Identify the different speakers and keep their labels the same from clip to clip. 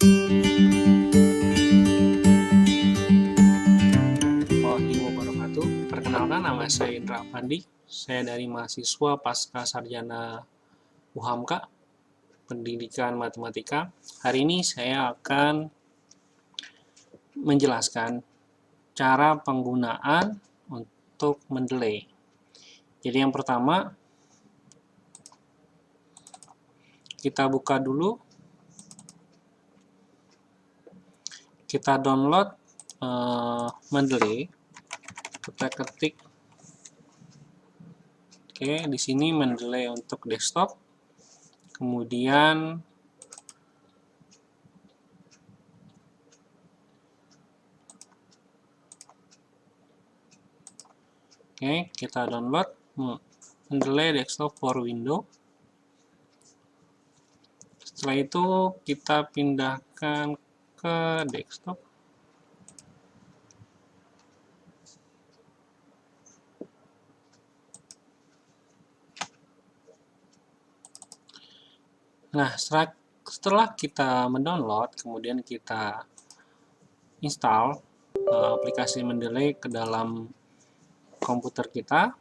Speaker 1: Warahmatullahi wabarakatuh. Perkenalkan, nama saya Indra Afandi. Saya dari mahasiswa Pasca Sarjana UHAMKA, Pendidikan Matematika. Hari ini saya akan menjelaskan cara penggunaan untuk mendelay. Jadi yang pertama, kita buka dulu, kita download Mendeley. Kita ketik, oke, di sini Mendeley untuk desktop. Kemudian kita download Mendeley desktop for Windows. Setelah itu kita pindahkan ke desktop. Nah, setelah kita mendownload, kemudian kita install aplikasi Mendeley ke dalam komputer kita.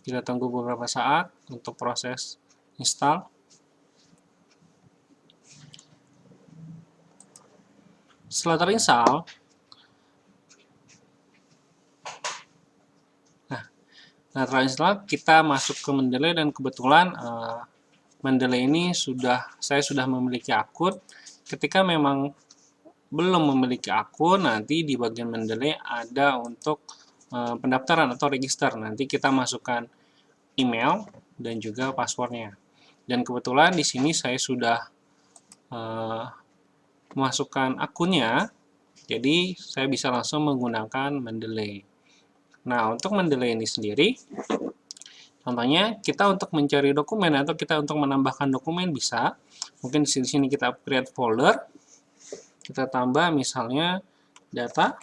Speaker 1: Kita tunggu beberapa saat untuk proses install. Setelah terinstall, terinstall, kita masuk ke Mendeley dan kebetulan Mendeley ini saya sudah memiliki akun. Ketika memang belum memiliki akun, nanti di bagian Mendeley ada untuk pendaftaran atau register. Nanti kita masukkan email dan juga passwordnya. Dan kebetulan di sini saya sudah memasukkan akunnya, jadi saya bisa langsung menggunakan Mendeley. Nah, untuk Mendeley ini sendiri, contohnya kita untuk mencari dokumen atau kita untuk menambahkan dokumen bisa. Mungkin di sini kita create folder, kita tambah misalnya data,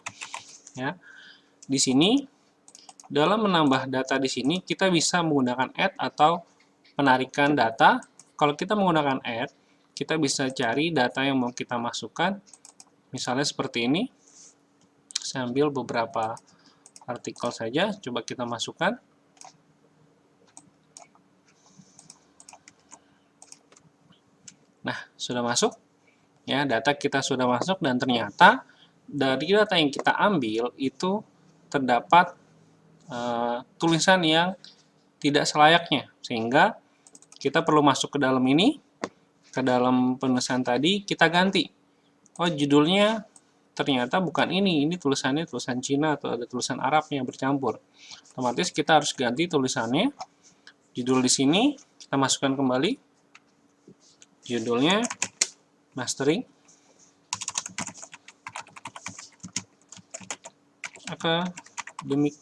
Speaker 1: ya. Di sini dalam menambah data di sini kita bisa menggunakan add atau penarikan data. Kalau kita menggunakan add, kita bisa cari data yang mau kita masukkan. Misalnya seperti ini. Saya ambil beberapa artikel saja, coba kita masukkan. Nah, sudah masuk. Ya, data kita sudah masuk dan ternyata dari data yang kita ambil itu terdapat tulisan yang tidak selayaknya, sehingga kita perlu masuk ke dalam ini, ke dalam penulisan tadi, kita ganti. Oh, judulnya ternyata bukan ini tulisannya tulisan Cina atau ada tulisan Arabnya bercampur. Otomatis kita harus ganti tulisannya. Judul di sini kita masukkan kembali. Judulnya mastering academic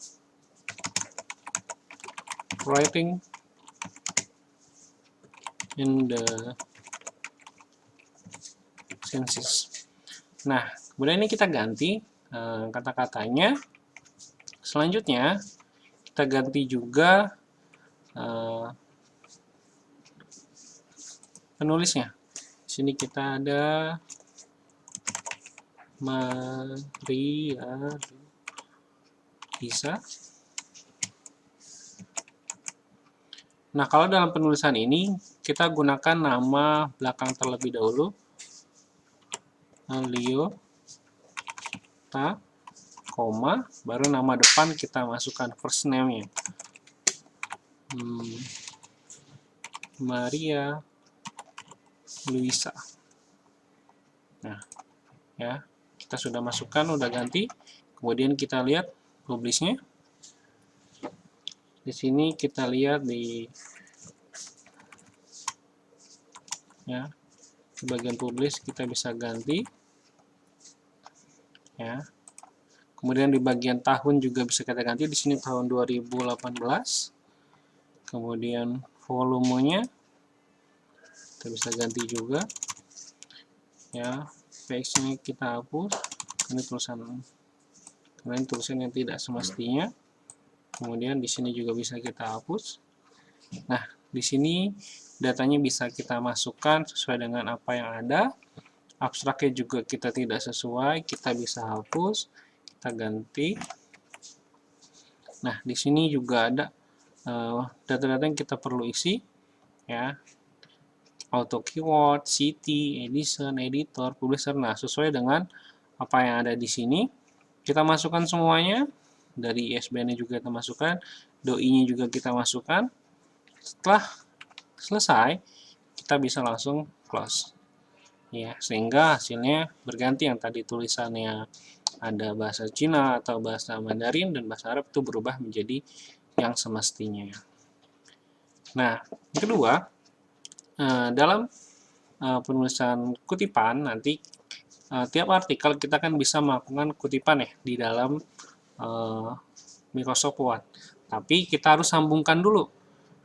Speaker 1: writing in the census. Nah, kemudian ini kita ganti kata-katanya. Selanjutnya kita ganti juga penulisnya. Di sini kita ada Maria Lisa. Nah, kalau dalam penulisan ini, kita gunakan nama belakang terlebih dahulu. Leo, koma, baru nama depan kita masukkan first name-nya. Maria Luisa. Nah, ya, kita sudah masukkan, udah ganti. Kemudian kita lihat publish-nya. Di sini kita lihat di bagian publish kita bisa ganti, ya. Kemudian di bagian tahun juga bisa kita ganti. Di sini tahun 2018. Kemudian volumenya kita bisa ganti juga, ya. Page-nya kita hapus. Ini tulisan yang tidak semestinya. Kemudian di sini juga bisa kita hapus. Nah, di sini datanya bisa kita masukkan sesuai dengan apa yang ada. Abstraknya juga kita tidak sesuai, kita bisa hapus, kita ganti. Nah, di sini juga ada data-data yang kita perlu isi, ya. Auto keyword, city, edition, editor, publisher. Nah, sesuai dengan apa yang ada di sini, kita masukkan semuanya. Dari ISBN-nya juga kita masukkan, doi-nya juga kita masukkan. Setelah selesai, kita bisa langsung close. Ya, sehingga hasilnya berganti, yang tadi tulisannya ada bahasa Cina atau bahasa Mandarin dan bahasa Arab itu berubah menjadi yang semestinya. Nah, yang kedua, dalam penulisan kutipan nanti tiap artikel kita kan bisa melakukan kutipan ya di dalam Microsoft Word. Tapi kita harus sambungkan dulu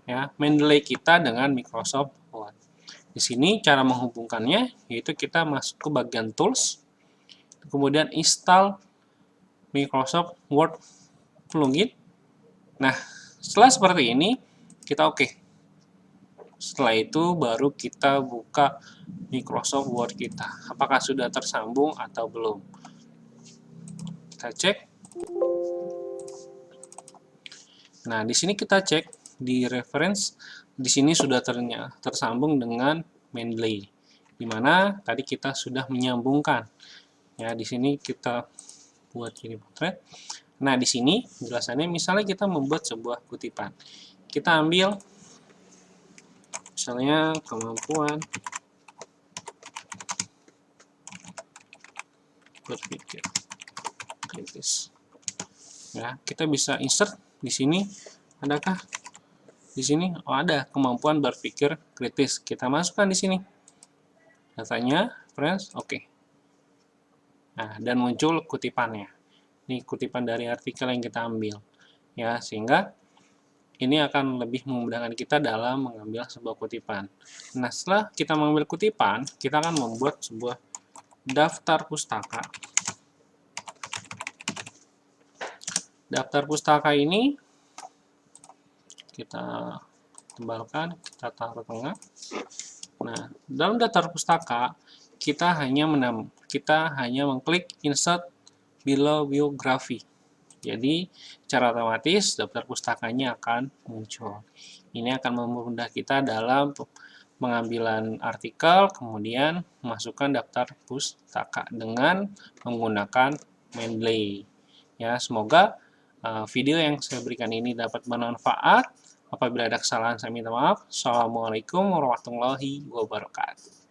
Speaker 1: ya Mendeley kita dengan Microsoft Word. Di sini cara menghubungkannya yaitu kita masuk ke bagian tools, kemudian install Microsoft Word plugin. Nah, setelah seperti ini kita oke. Setelah itu baru kita buka Microsoft Word kita. Apakah sudah tersambung atau belum? Kita cek. Nah, di sini kita cek di reference, di sini sudah tersambung dengan Mendeley, di mana tadi kita sudah menyambungkan. Ya, di sini kita buat ini potret. Nah, di sini penjelasannya misalnya kita membuat sebuah kutipan. Kita ambil misalnya kemampuan berpikir kritis. Ya, kita bisa insert di sini. Adakah di sini? Oh, ada kemampuan berpikir kritis. Kita masukkan di sini. Datanya, friends, oke. Nah, dan muncul kutipannya. Ini kutipan dari artikel yang kita ambil. Ya, sehingga ini akan lebih memudahkan kita dalam mengambil sebuah kutipan. Nah, setelah kita mengambil kutipan, kita akan membuat sebuah daftar pustaka. Daftar pustaka ini kita tebalkan, kita taruh tengah. Nah, dalam daftar pustaka kita hanya mengklik insert below biography. Jadi, secara otomatis daftar pustakanya akan muncul. Ini akan memudahkan kita dalam pengambilan artikel, kemudian memasukkan daftar pustaka dengan menggunakan Mendeley. Ya, semoga video yang saya berikan ini dapat bermanfaat. Apabila ada kesalahan, saya minta maaf. Assalamualaikum warahmatullahi wabarakatuh.